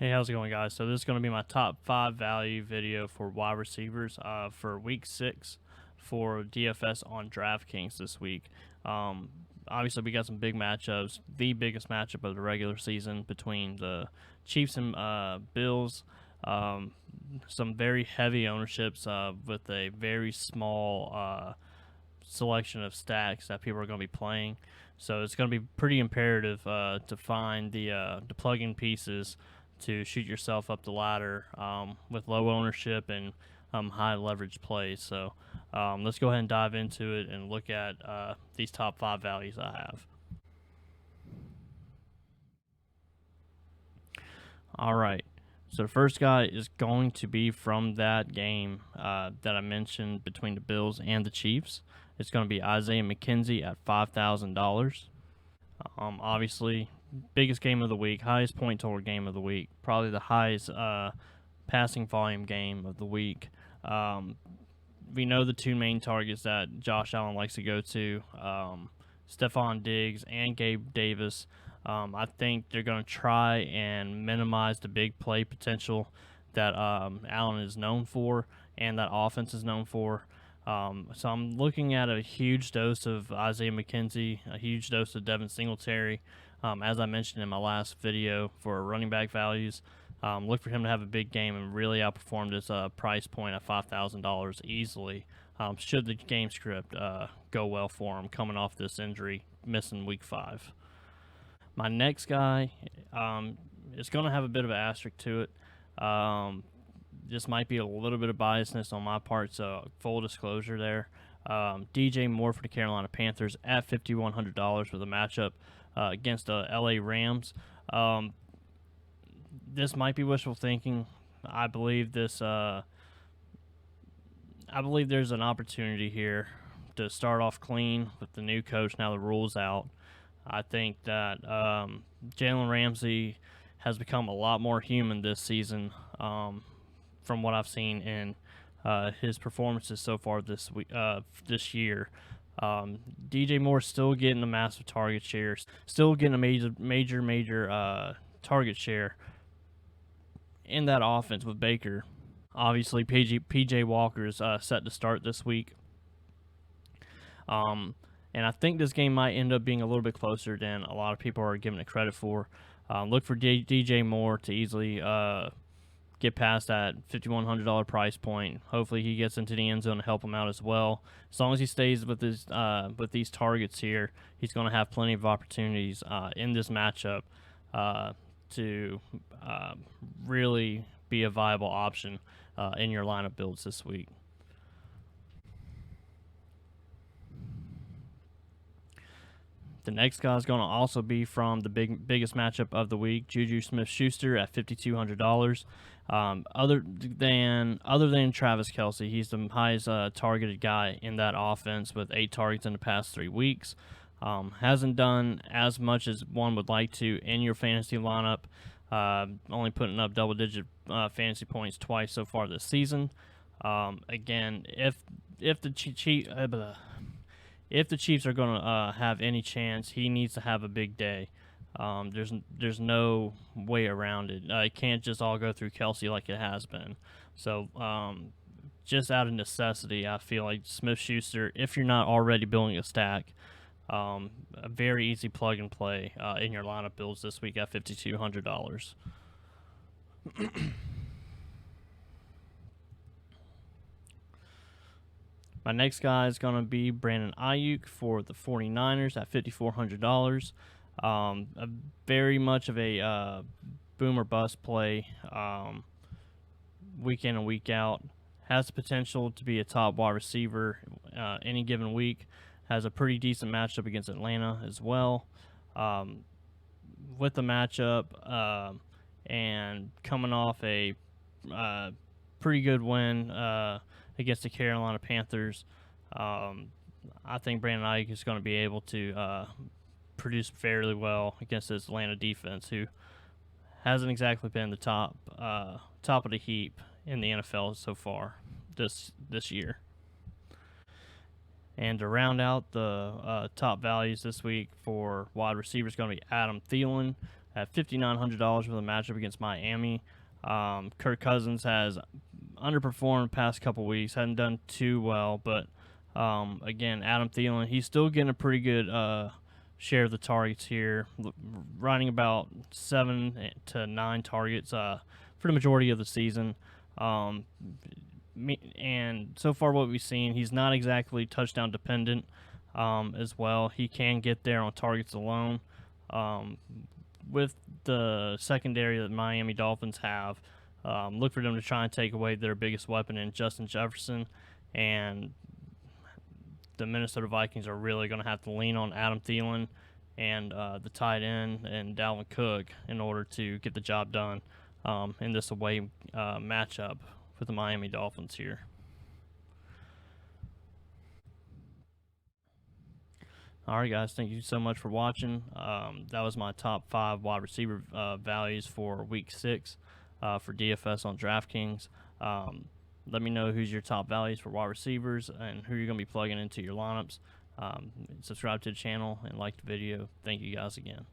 Hey, how's it going, guys? So this is going to be my top 5 value video for wide receivers for Week 6 for DFS on DraftKings this week. Obviously, we got some big matchups. The biggest matchup of the regular season between the Chiefs and Bills. Some very heavy ownerships with a very small selection of stacks that people are going to be playing. So it's going to be pretty imperative to find the plug-in pieces to shoot yourself up the ladder with low ownership and high leverage plays. So let's go ahead and dive into it and look at these top 5 values I have. All right. So the first guy is going to be from that game that I mentioned between the Bills and the Chiefs. It's going to be Isaiah McKenzie at $5,000. Obviously, biggest game of the week, highest point total game of the week, probably the highest passing volume game of the week. We know the two main targets that Josh Allen likes to go to, Stephon Diggs and Gabe Davis. I think they're going to try and minimize the big play potential that Allen is known for and that offense is known for. So I'm looking at a huge dose of Isaiah McKenzie, a huge dose of Devin Singletary. As I mentioned in my last video for running back values, look for him to have a big game and really outperform this price point at $5,000 easily. Should the game script go well for him coming off this injury, missing week 5. My next guy is going to have a bit of an asterisk to it. This might be a little bit of biasness on my part, so full disclosure there. DJ Moore for the Carolina Panthers at $5,100 for the matchup against the LA Rams. This might be wishful thinking. I believe this. I believe there's an opportunity here to start off clean with the new coach. Now the rules out. I think that Jalen Ramsey has become a lot more human this season. From what I've seen in his performances so far this year. DJ Moore still getting a massive target share, still getting a major target share in that offense with Baker. Obviously, PJ Walker is set to start this week. And I think this game might end up being a little bit closer than a lot of people are giving it credit for. Look for DJ Moore to easily get past that $5,100 price point. Hopefully he gets into the end zone to help him out as well. As long as he stays with these targets here, he's going to have plenty of opportunities in this matchup to really be a viable option in your lineup builds this week. The next guy is going to also be from the biggest matchup of the week, Juju SmithSchuster at $5,200. Other than Travis Kelce, he's the highest targeted guy in that offense with 8 targets in the past 3 weeks. Hasn't done as much as one would like to in your fantasy lineup. Only putting up double-digit fantasy points twice so far this season. Again, if the Chiefs are going to have any chance, he needs to have a big day. There's no way around it. It can't just all go through Kelce like it has been. So just out of necessity, I feel like SmithSchuster, if you're not already building a stack, a very easy plug and play in your lineup builds this week at $5,200. My next guy is going to be Brandon Aiyuk for the 49ers at $5,400. Very much of a boom or bust play week in and week out. Has the potential to be a top wide receiver any given week. Has a pretty decent matchup against Atlanta as well. With the matchup and coming off a pretty good win against the Carolina Panthers, I think Brandon Aiyuk is going to be able to produce fairly well against this Atlanta defense, who hasn't exactly been the top of the heap in the NFL so far this year. And to round out the top values this week for wide receivers, going to be Adam Thielen at $5,900 for the matchup against Miami. Kirk Cousins has underperformed the past couple weeks, hadn't done too well, but again, Adam Thielen, he's still getting a pretty good share of the targets here, running about 7 to 9 targets for the majority of the season. And so far what we've seen, he's not exactly touchdown dependent as well. He can get there on targets alone. With the secondary that Miami Dolphins have, look for them to try and take away their biggest weapon in Justin Jefferson, and the Minnesota Vikings are really going to have to lean on Adam Thielen and the tight end and Dalvin Cook in order to get the job done in this away matchup with the Miami Dolphins here. All right, guys, thank you so much for watching. That was my top 5 wide receiver values for Week 6 for DFS on DraftKings. Let me know who's your top values for wide receivers and who you're going to be plugging into your lineups. Subscribe to the channel and like the video. Thank you guys again.